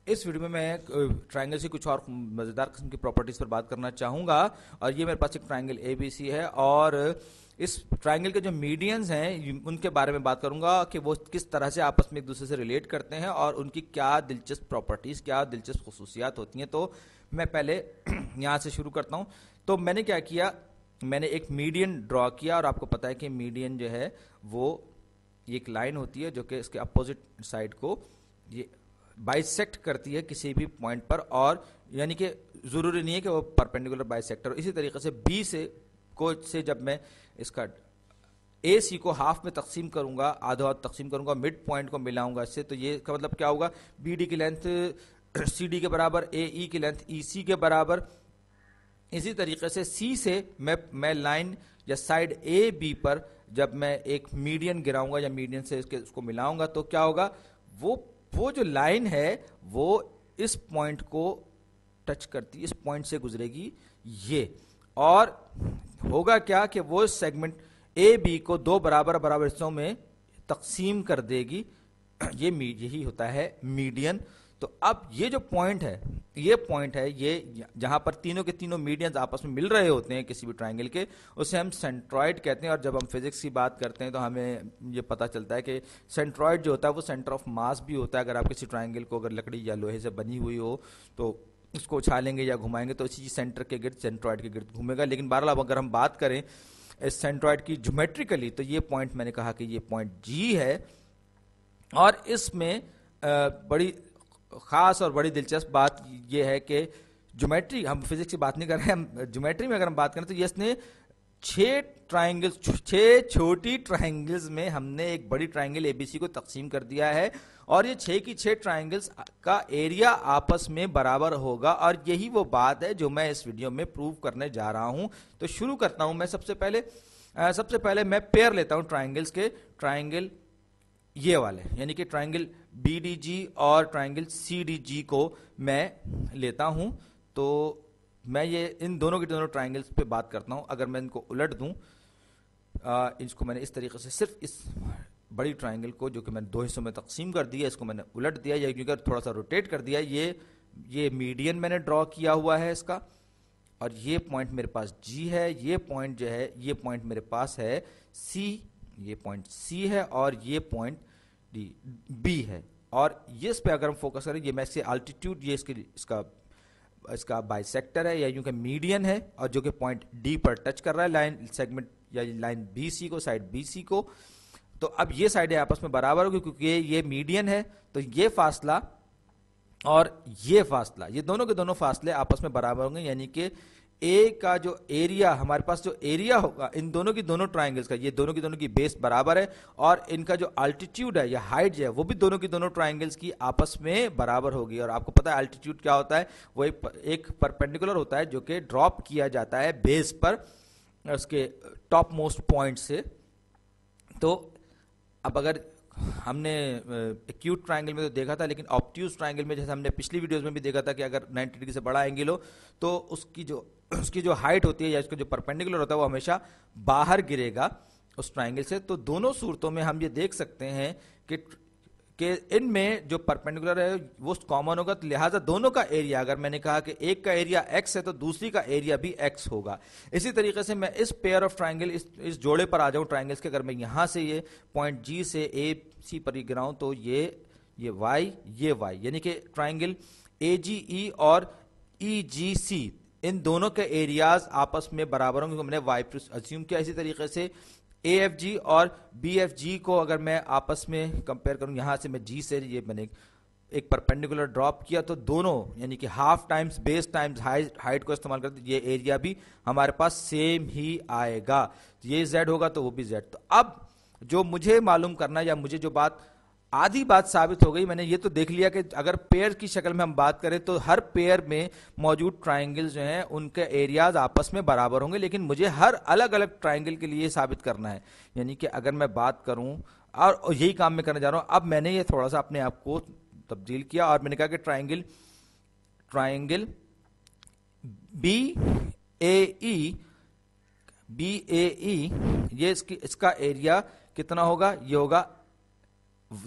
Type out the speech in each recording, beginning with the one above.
اس video میں triangle سے کچھ اور مزیدار قسم کی پراپرٹیز پر بات کرنا چاہوں گا. اور یہ میرے پاس ایک ٹرائنگل اے بی سی ہے اور اس ٹرائنگل کے جو میڈینز ہیں ان کے بارے میں بات کروں گا کہ وہ کس طرح سے آپس میں ایک دوسرے سے ریلیٹ کرتے ہیں اور ان کی کیا دلچسپ پراپرٹیز, کیا دلچسپ خصوصیات ہوتی ہیں. تو میں پہلے یہاں سے شروع کرتا ہوں. تو میں نے کیا کیا, میں نے ایک میڈین ڈرا کیا اور آپ کو پتا ہے کہ میڈین جو ہے وہ ایک لائن ہوتی ہے جو کہ اس کے اپوزٹ سائڈ کو یہ بائیسیکٹ کرتی ہے کسی بھی پوائنٹ پر, اور یعنی کہ ضروری نہیں ہے کہ وہ پرپینڈیکولر بائیسیکٹر ہو. اسی طریقے سے بی سے جب میں اس کا اے سی کو ہاف میں تقسیم کروں گا, آدھا تقسیم کروں گا, مڈ پوائنٹ کو ملاؤں گا اس سے, تو یہ کا مطلب کیا ہوگا, بی ڈی کی لینتھ سی ڈی کے برابر, اے ای کی لینتھ ای سی کے برابر. اسی طریقے سے سی سے میں لائن یا سائڈ اے بی پر جب میں ایک میڈین گراؤں گا یا میڈین سے اس کو ملاؤں گا تو کیا ہوگا, وہ جو لائن ہے وہ اس پوائنٹ کو ٹچ کرتی ہے, اس پوائنٹ سے گزرے گی یہ, اور ہوگا کیا کہ وہ سیگمنٹ اے بی کو دو برابر حصوں میں تقسیم کر دے گی. یہی ہوتا ہے میڈین. تو اب یہ جو پوائنٹ ہے یہ جہاں پر تینوں کے تینوں میڈینز آپس میں مل رہے ہوتے ہیں کسی بھی ٹرائنگل کے, اسے ہم سینٹرائڈ کہتے ہیں. اور جب ہم فزکس کی بات کرتے ہیں تو ہمیں یہ پتہ چلتا ہے کہ سینٹرائڈ جو ہوتا ہے وہ سینٹر آف ماس بھی ہوتا ہے. اگر آپ کسی ٹرائنگل کو اگر لکڑی یا لوہے سے بنی ہوئی ہو تو اس کو اچھالیں گے یا گھمائیں گے تو اسی سینٹر کے گرد, سینٹرائڈ کے گرد گھومے گا. لیکن بہرحال اگر ہم بات کریں اس سینٹرائڈ کی جیومیٹریکلی تو یہ پوائنٹ میں نے کہا کہ یہ پوائنٹ جی ہے, اور اس میں بڑی خاص اور بڑی دلچسپ بات یہ ہے کہ جیومیٹری, ہم فزکس کی بات نہیں کر رہے ہیں, ہم جیومیٹری میں اگر ہم بات کریں تو اس نے 6 چھوٹی ٹرائنگلز میں ہم نے ایک بڑی ٹرائنگل اے بی سی کو تقسیم کر دیا ہے, اور یہ 6 کی 6 ٹرائنگلز کا ایریا آپس میں برابر ہوگا. اور یہی وہ بات ہے جو میں اس ویڈیو میں پروو کرنے جا رہا ہوں. تو شروع کرتا ہوں. میں سب سے پہلے میں پیئر لیتا ہوں ٹرائنگلز کے. ٹرائنگل یہ والے یعنی کہ ٹرائنگل بی ڈی جی اور ٹرائنگل سی ڈی جی کو میں لیتا ہوں. تو میں یہ ان دونوں کی دونوں ٹرائنگلز پہ بات کرتا ہوں. اگر میں ان کو الٹ دوں, اس کو میں نے اس طریقے سے صرف اس بڑی ٹرائنگل کو جو کہ میں نے دو حصوں میں تقسیم کر دیا, اس کو میں نے الٹ دیا یا کیونکہ تھوڑا سا روٹیٹ کر دیا. یہ میڈین میں نے ڈرا کیا ہوا ہے اس کا, اور یہ پوائنٹ میرے پاس جی ہے. یہ پوائنٹ جو ہے یہ پوائنٹ میرے پاس ہے سی, یہ پوائنٹ سی ہے, اور یہ پوائنٹ ڈی بی ہے. اور اس پہ اگر ہم فوکس کریں, یہ میں سے الٹیٹیوڈ, یہ اس کا بائی سیکٹر ہے یا یوں کہ میڈین ہے, اور جو کہ پوائنٹ ڈی پر ٹچ کر رہا ہے لائن سیگمنٹ یا لائن بی سی کو, سائڈ بی سی کو. تو اب یہ سائڈیں آپس میں برابر ہوگی کیونکہ یہ میڈین ہے. تو یہ فاصلہ اور یہ فاصلہ, یہ دونوں کے دونوں فاصلے آپس میں برابر ہوں گے, یعنی کہ اے کا جو ایریا, ہمارے پاس جو ایریا ہوگا ان دونوں کی دونوں ٹرائنگلز کا, یہ دونوں کی دونوں کی بیس برابر ہے, اور ان کا جو الٹیٹیوڈ ہے یا ہائٹ جو ہے وہ بھی دونوں کی دونوں ٹرائنگلز کی آپس میں برابر ہوگی. اور آپ کو پتا ہے الٹیٹیوڈ کیا ہوتا ہے, وہ ایک پرپینڈیکولر ہوتا ہے جو کہ ڈراپ کیا جاتا ہے بیس پر اس کے ٹاپ موسٹ پوائنٹ سے. تو اب اگر ہم نے ایکیوٹ ٹرائنگل میں تو دیکھا تھا, لیکن آپٹیوز ٹرائنگل میں جیسے ہم نے پچھلی ویڈیوز میں بھی دیکھا تھا کہ اگر 90 ڈگری سے بڑا اینگل ہو تو اس کی جو ہائٹ ہوتی ہے یا اس کا جو پرپینڈیکولر ہوتا ہے وہ ہمیشہ باہر گرے گا اس ٹرائنگل سے. تو دونوں صورتوں میں ہم یہ دیکھ سکتے ہیں کہ ان میں جو پرپینڈیکولر ہے وہ کامن ہوگا, تو لہٰذا دونوں کا ایریا, اگر میں نے کہا کہ ایک کا ایریا ایکس ہے تو دوسری کا ایریا بھی ایکس ہوگا. اسی طریقے سے میں اس پیئر آف ٹرائنگل, اس جوڑے پر آ جاؤں ٹرائنگلز کے, اگر میں یہاں سے یہ پوائنٹ جی سے اے سی پر ہی گراؤں تو یہ وائی, یعنی کہ ٹرائنگل اے جی ای اور ای جی سی, ان دونوں کے ایریاز آپس میں برابر ہوں گے, میں نے وائی پر اسیوم کیا. اسی طریقے سے اے ایف جی اور بی ایف جی کو اگر میں آپس میں کمپیئر کروں, یہاں سے میں جی سے یہ میں نے ایک پرپینڈیکولر ڈراپ کیا, تو دونوں یعنی کہ ہاف ٹائمز بیس ٹائمز ہائٹ کو استعمال کرتے یہ ایریا بھی ہمارے پاس سیم ہی آئے گا. یہ زیڈ ہوگا تو وہ بھی زیڈ. تو اب جو مجھے معلوم کرنا, یا مجھے جو آدھی بات ثابت ہو گئی, میں نے یہ تو دیکھ لیا کہ اگر پیئر کی شکل میں ہم بات کریں تو ہر پیئر میں موجود ٹرائنگل جو ہیں ان کے ایریاز آپس میں برابر ہوں گے, لیکن مجھے ہر الگ الگ ٹرائنگل کے لیے ثابت کرنا ہے. یعنی کہ اگر میں بات کروں, اور یہی کام میں کرنے جا رہا ہوں, اب میں نے یہ تھوڑا سا اپنے آپ کو تبدیل کیا اور میں نے کہا کہ ٹرائنگل بی اے ای یہ اس کا ایریا کتنا ہوگا, یہ ہوگا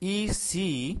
BEC।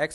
x।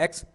x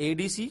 ADC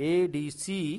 ADC,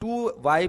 2y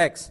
x,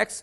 x